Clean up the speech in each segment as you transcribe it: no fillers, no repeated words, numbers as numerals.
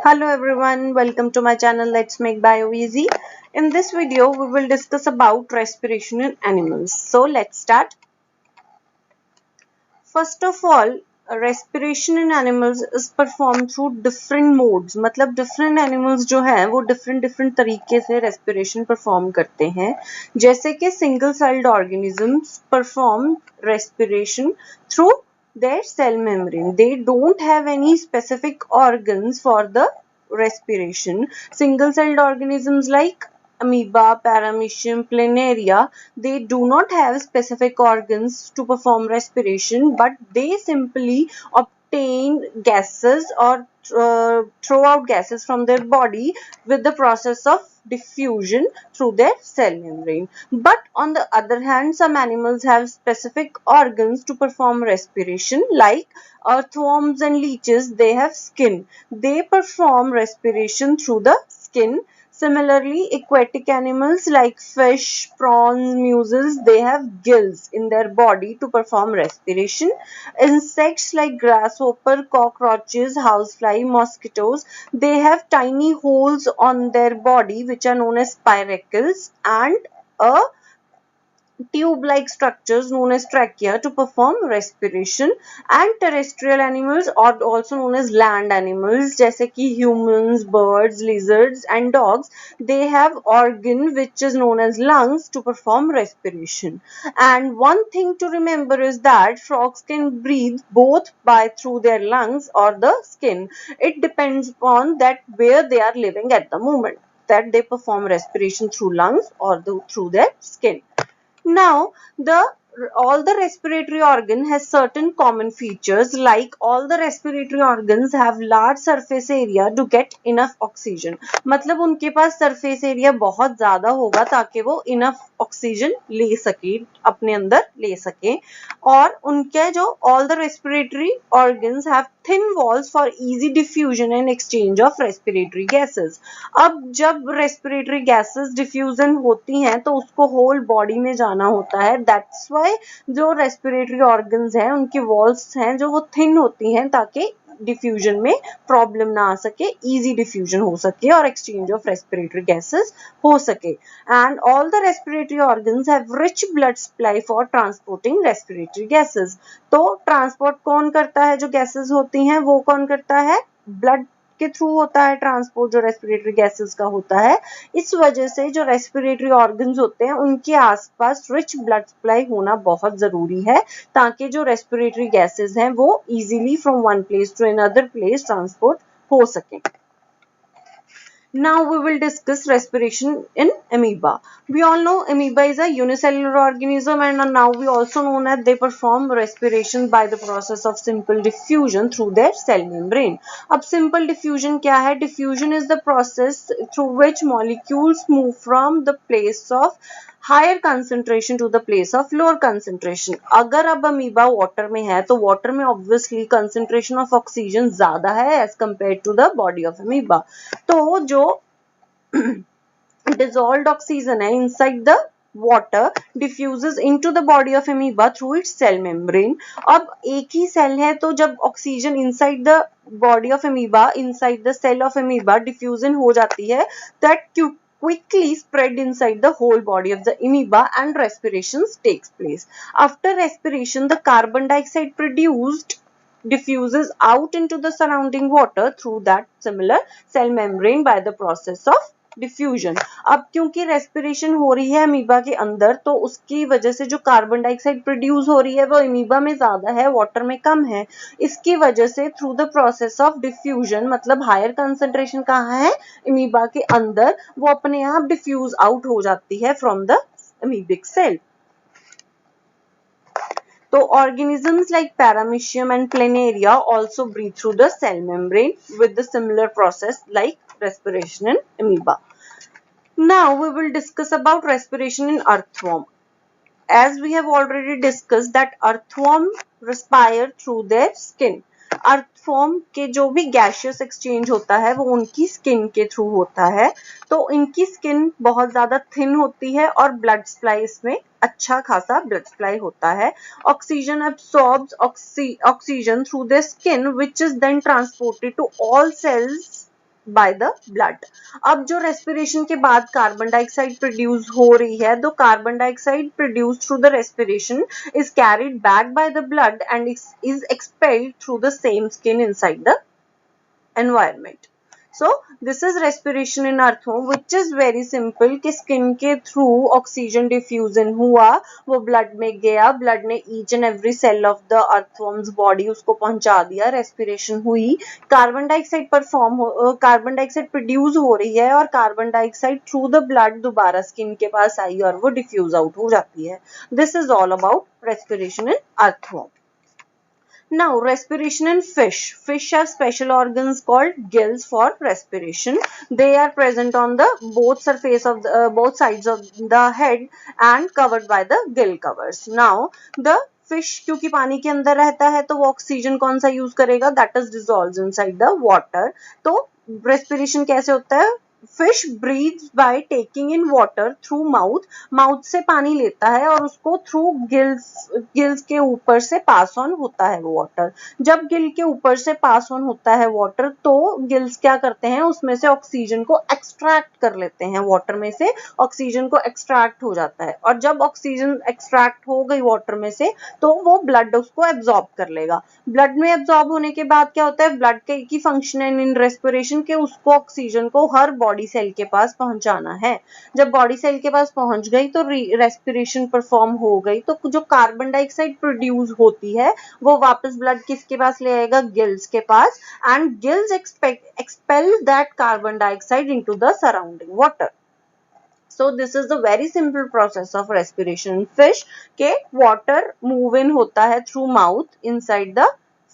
Hello everyone, welcome to my channel Let's Make Bio Easy. In this video, we will discuss about respiration in animals. So let's start. First of all, respiration in animals is performed through different modes. मतलब different animals जो हैं वो different तरीके से respiration perform करते हैं. जैसे कि single celled organisms perform respiration through their cell membrane. They don't have any specific organs for the respiration. Single celled organisms like amoeba, paramecium, planaria, they do not have specific organs to perform respiration, but they simply obtain gases or throw out gases from their body with the process of diffusion through their cell membrane. But on the other hand, some animals have specific organs to perform respiration, like earthworms and leeches. They have skin. They perform respiration through the skin. Similarly, aquatic animals like fish, prawns, mussels, they have gills in their body to perform respiration. Insects like grasshopper, cockroaches, housefly, mosquitoes, they have tiny holes on their body which are known as spiracles and a tube-like structures known as trachea to perform respiration. And terrestrial animals are also known as land animals जैसे कि humans, birds, lizards and dogs, they have organ which is known as lungs to perform respiration. And one thing to remember is that frogs can breathe both by through their lungs or the skin. It depends upon that where they are living at the moment, that they perform respiration through lungs or through their skin. Now, all the respiratory organ has certain common features, like all the respiratory organs have large surface area to get enough oxygen. मतलब उनके पास surface area बहुत ज़्यादा होगा ताकि वो enough oxygen ले सके, अपने अंदर ले सके. और उनके जो all the respiratory organs have thin walls for easy diffusion and exchange of respiratory gases. अब जब respiratory gases diffusion होती हैं तो उसको whole body में जाना होता है. That's why जो respiratory organs हैं उनकी walls हैं जो वो thin होती हैं ताकि डिफ्यूजन में प्रॉब्लम ना आ सके, इजी डिफ्यूजन हो सके और एक्सचेंज ऑफ रेस्पिरेटरी गैसेस हो सके. And all the respiratory organs have rich blood supply for transporting respiratory gases. तो ट्रांसपोर्ट कौन करता है? जो गैसेस होती हैं वो कौन करता है? ब्लड के थ्रू होता है ट्रांसपोर्ट जो रेस्पिरेटरी गैसेस का होता है. इस वजह से जो रेस्पिरेटरी ऑर्गन्स होते हैं उनके आसपास रिच ब्लड सप्लाई होना बहुत जरूरी है ताकि जो रेस्पिरेटरी गैसेस हैं वो easily from one place to another place transport हो सके. Now we will discuss respiration in amoeba. We all know amoeba is a unicellular organism and now we also know that they perform respiration by the process of simple diffusion through their cell membrane. अब simple diffusion क्या है? Diffusion is the process through which molecules move from the place of higher concentration to the place of lower concentration. अगर अब amoeba water में है तो water में obviously concentration of oxygen ज्यादा है as compare to the body of amoeba. तो जो dissolved oxygen है inside the water diffuses into the body of amoeba through its cell membrane. अब एक ही सेल है तो जब oxygen inside the body of amoeba, inside the cell of amoeba diffusion हो जाती है, that quickly spread inside the whole body of the amoeba and respiration takes place. After respiration, the carbon dioxide produced diffuses out into the surrounding water through that similar cell membrane by the process of diffusion. अब क्योंकि respiration हो रही है amoeba के अंदर तो उसकी वजह से जो कार्बन डाइऑक्साइड प्रोड्यूस हो रही है वो अमीबा में ज्यादा है, वाटर में कम है. इसकी वजह से through the process of diffusion, मतलब हायर कंसंट्रेशन कहाँ है? अमीबा के अंदर, वो अपने आप डिफ्यूज आउट हो जाती है from the amoebic cell. So organisms like paramecium and planaria also breathe through the cell membrane with the similar process like respiration in amoeba. Now we will discuss about respiration in earthworm. As we have already discussed that earthworm respire through their skin. अर्थफॉर्म के जो भी gaseous exchange होता है वो उनकी skin के through होता है. तो इनकी स्किन बहुत ज्यादा थिन होती है और ब्लड सप्लाई इसमें अच्छा खासा ब्लड सप्लाई होता है. Oxygen absorbs oxygen through their skin which is then transported to all cells by the blood. अब जो respiration के बाद कार्बन डाइऑक्साइड प्रोड्यूस हो रही है, तो carbon dioxide produced through the respiration is carried back by the blood and is expelled through the same skin inside the environment. So this is respiration in earthworm, which is very simple कि skin के through oxygen diffusion हुआ, वो blood में गया, blood ने each and every cell of the earthworm's body उसको पहुंचा दिया, respiration हुई, carbon dioxide carbon dioxide produce हो रही है और carbon dioxide through the blood दोबारा स्किन के पास आई और वो डिफ्यूज आउट हो जाती है. This is all about respiration in earthworm. Now, respiration in fish. Fish have special organs called gills for respiration. They are present on the both surface of the, both sides of the head and covered by the gill covers. Now, the fish क्योंकि पानी के अंदर रहता है तो वो oxygen कौन सा यूज करेगा? That is dissolves inside the water. तो respiration कैसे होता है? Fish breathes by taking in water through mouth. Mouth से पानी लेता है और उसको थ्रू गिल्स के ऊपर से पास ऑन होता है वो वाटर. जब गिल के ऊपर से पास ऑन होता है वाटर, तो गिल्स क्या करते हैं? उसमें से ऑक्सीजन को एक्सट्रैक्ट कर लेते हैं. वाटर में से ऑक्सीजन को एक्सट्रैक्ट हो जाता है और जब ऑक्सीजन एक्सट्रैक्ट हो गई वाटर में से, तो वो ब्लड उसको एब्जॉर्ब कर लेगा. ब्लड में एब्जॉर्ब होने के बाद क्या होता है? ब्लड का एक ही फंक्शन है इन रेस्पिरेशन के, उसको ऑक्सीजन को हर बॉडी सेल के पास पहुंचाना है. जब बॉडी सेल के पास पहुंच गई तो रेस्पिरेशन परफॉर्म हो गई, तो जो कार्बन डाइऑक्साइड प्रोड्यूस होती है वो वापस ब्लड किसके पास ले आएगा? गिल्स के पास. And gills expel that carbon dioxide into the surrounding water. So this is the very simple process of respiration in fish के water move in होता है through mouth inside the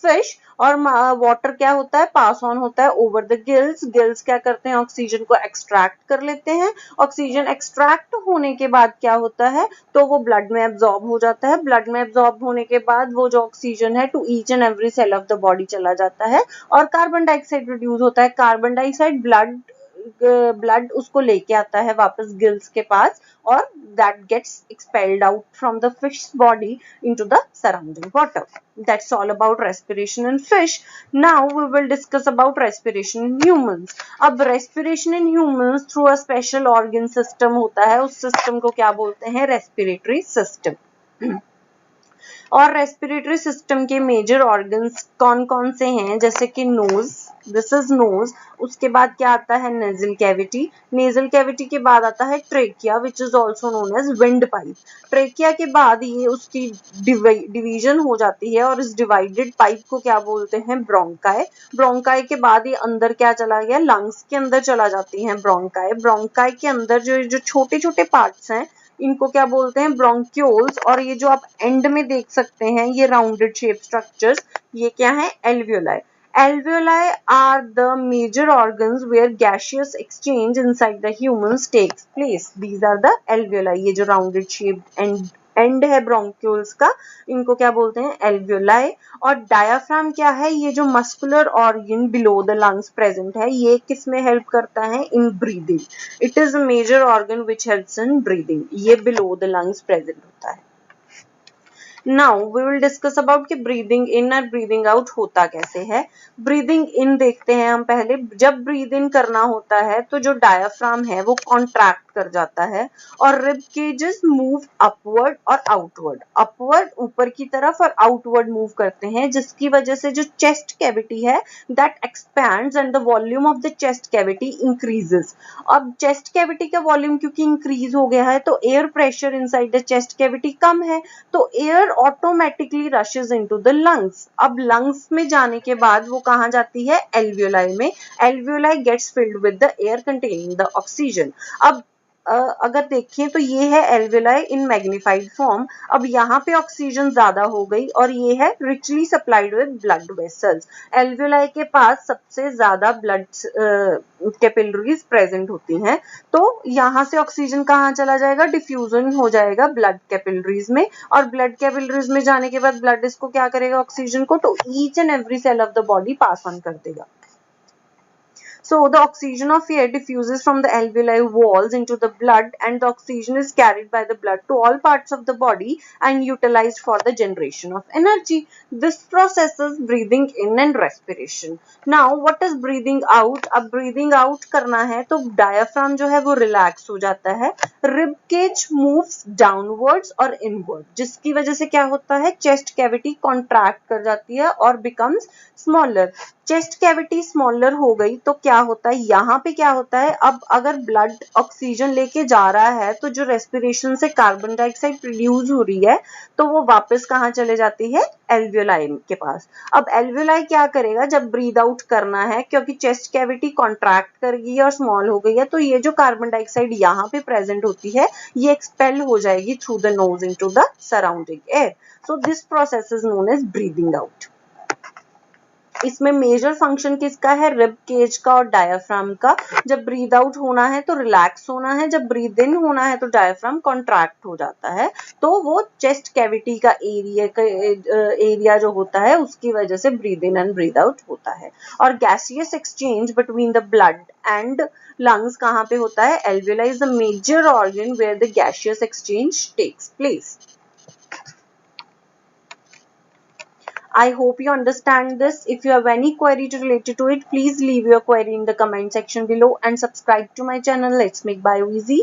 fish और water क्या होता है? pass on होता है over the gills. Gills क्या करते हैं? ऑक्सीजन को extract कर लेते हैं. ऑक्सीजन extract होने के बाद क्या होता है? तो वो blood में absorb हो जाता है. blood में absorb होने के बाद वो जो ऑक्सीजन है to each and every cell of the body चला जाता है और कार्बन डाइऑक्साइड प्रोड्यूस होता है. कार्बन डाइऑक्साइड ब्लड उसको लेके आता है वापस गिल्स के पास और that gets expelled out from the fish's body into the surrounding water. That's all about respiration in fish. Now we will discuss about respiration in humans. अब respiration in humans through a special organ system होता है. उस system को क्या बोलते हैं? Respiratory system. और respiratory system के मेजर ऑर्गन्स कौन कौन से हैं? जैसे कि नोज, दिस इज नोज. उसके बाद क्या आता है? Nasal cavity. नेजल कैविटी के बाद आता है trachea, which is also known as wind pipe. Trachea के बाद ये उसकी डिवीजन हो जाती है और इस डिवाइडेड पाइप को क्या बोलते हैं? ब्रोंकाई. ब्रोंकाई के बाद ये अंदर क्या चला गया? लंग्स के अंदर चला जाती है ब्रोंकाई. ब्रोंकाई के अंदर जो छोटे छोटे पार्ट्स हैं इनको क्या बोलते हैं? ब्रोंक्यूल्स. और ये जो आप एंड में देख सकते हैं ये राउंडेड शेप स्ट्रक्चर्स, ये क्या है? Alveoli. Alveoli are the major organs where gaseous exchange inside the humans takes place. These are the alveoli. ये जो rounded shaped एंड है ब्रोंक्यूल्स का, इनको क्या बोलते हैं? एल्वियोलाई. और डायाफ्राम क्या है? ये जो muscular organ below the lungs present है, ये किस में हेल्प करता है? In breathing. It is a major organ which helps in breathing. ये बिलो द लंग्स प्रेजेंट होता है. Now we will discuss about कि ब्रीदिंग इन और ब्रीदिंग आउट होता कैसे है. ब्रीदिंग इन देखते हैं हम पहले. जब ब्रीद इन करना होता है तो जो डायाफ्राम है वो कॉन्ट्रैक्ट कर जाता है और रिब केजेस मूव अपवर्ड और आउटवर्ड. अपवर्ड ऊपर की तरफ और आउटवर्ड मूव करते हैं, जिसकी वजह से जो चेस्ट कैविटी है that expands and the volume of the chest cavity increases. अब चेस्ट कैविटी का वॉल्यूम क्योंकि इंक्रीज हो गया है तो air pressure inside the chest cavity कम है, तो air automatically rushes into the lungs. अब लंग्स में जाने के बाद वो कहाँ जाती है? एल्वियोलाई में. Alveoli gets filled with the air containing the oxygen. अब अगर देखें तो ये है एल्वियोलाई इन मैग्नीफाइड फॉर्म. अब यहाँ पे ऑक्सीजन ज्यादा हो गई और ये है richly supplied with blood vessels. Alveoli के पास सबसे ज्यादा ब्लड कैपिलरीज प्रेजेंट होती हैं, तो यहाँ से ऑक्सीजन कहाँ चला जाएगा? डिफ्यूजन हो जाएगा ब्लड कैपिलरीज में और ब्लड कैपिलरीज में जाने के बाद ब्लड इसको क्या करेगा? ऑक्सीजन को तो each and every cell of the body pass on कर देगा. So the oxygen of air diffuses from the alveoli walls into the blood, and the oxygen is carried by the blood to all parts of the body and utilized for the generation of energy. This process is breathing in and respiration. Now what is breathing out? अब breathing out करना है तो diaphragm जो है वो relax हो जाता है, rib cage moves downwards और inward, जिसकी वजह से क्या होता है, chest cavity contract कर जाती है और becomes smaller. Chest cavity smaller हो गई तो क्या होता है, यहाँ पे क्या होता है, अब अगर ब्लड ऑक्सीजन लेके जा रहा है तो जो रेस्पिरेशन से कार्बन डाइऑक्साइड प्रोड्यूस हो रही है तो वो वापस कहाँ चले जाती है, एल्वियोलाई के पास. अब एल्वियोलाई क्या करेगा, जब ब्रीद आउट करना है, क्योंकि चेस्ट कैविटी कॉन्ट्रैक्ट कर गई है और स्मॉल हो गई है, तो ये जो कार्बन डाइऑक्साइड यहाँ पे प्रेजेंट होती है ये एक्सपेल हो जाएगी through the nose into the surrounding air. So this process is known as breathing out. इसमें मेजर फंक्शन किसका है, रिब केज का और डायफ्राम का. जब ब्रीद आउट होना है तो रिलैक्स होना है, जब ब्रीद इन होना है तो डायफ्राम कॉन्ट्रैक्ट हो जाता है, तो वो चेस्ट कैविटी का एरिया जो होता है उसकी वजह से breathe in and breathe out होता है. और gaseous exchange between the blood and lungs कहाँ पे होता है, alveoli is the major organ where the gaseous exchange takes place. I hope you understand this. If you have any query related to it, please leave your query in the comment section below and subscribe to my channel. Let's make Bio Easy.